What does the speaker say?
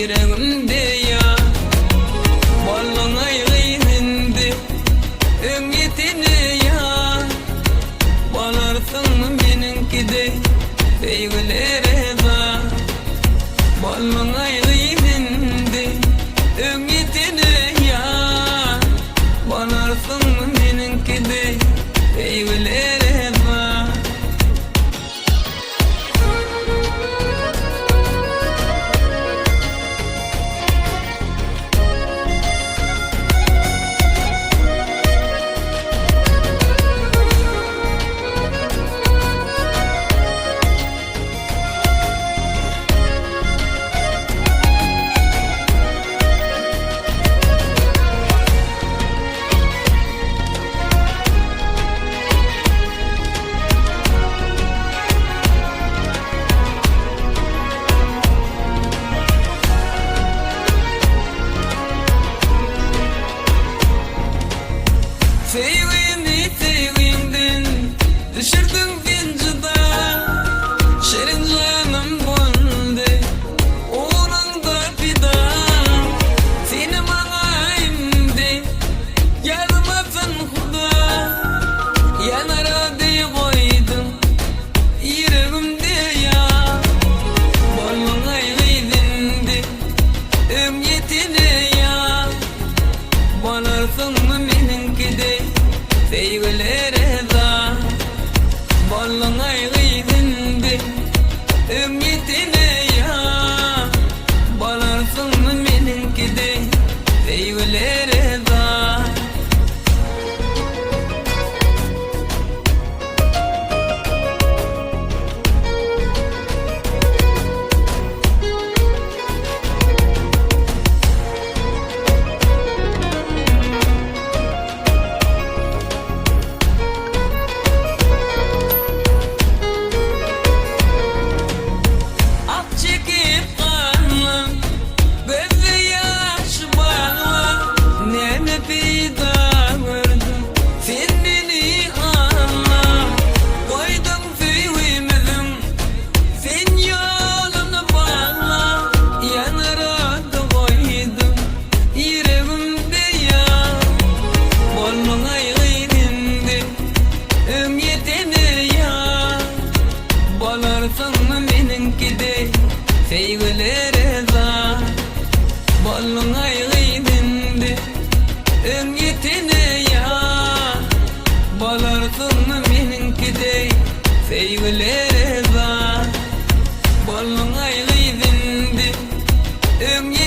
yüreğimde ya. Balın ayğıydı ümmetine ya. Balarsın meninkide sevgilere da. Balın ayğıydı ümmetine ya. Balarsın meninkide sevgilere da. Sevgini sevgimden düşürdün fincida. Şirin canım buldu uğrunda fida. Seni bana indi yazmasın Huda. Yanara diye koydum yüreğimde ya. Balın ayğıydı ümmetine ya. Balarsın meninkide sevgilere da. Balın ayğıydı ümmetine ya. Balarsın meninkide sevgilere da. Balarsın meninkide sevgilere da. Balın ayğıydı ümmetine ya. Balarsın meninkide sevgilere da. Balın ayğıydı ümmetine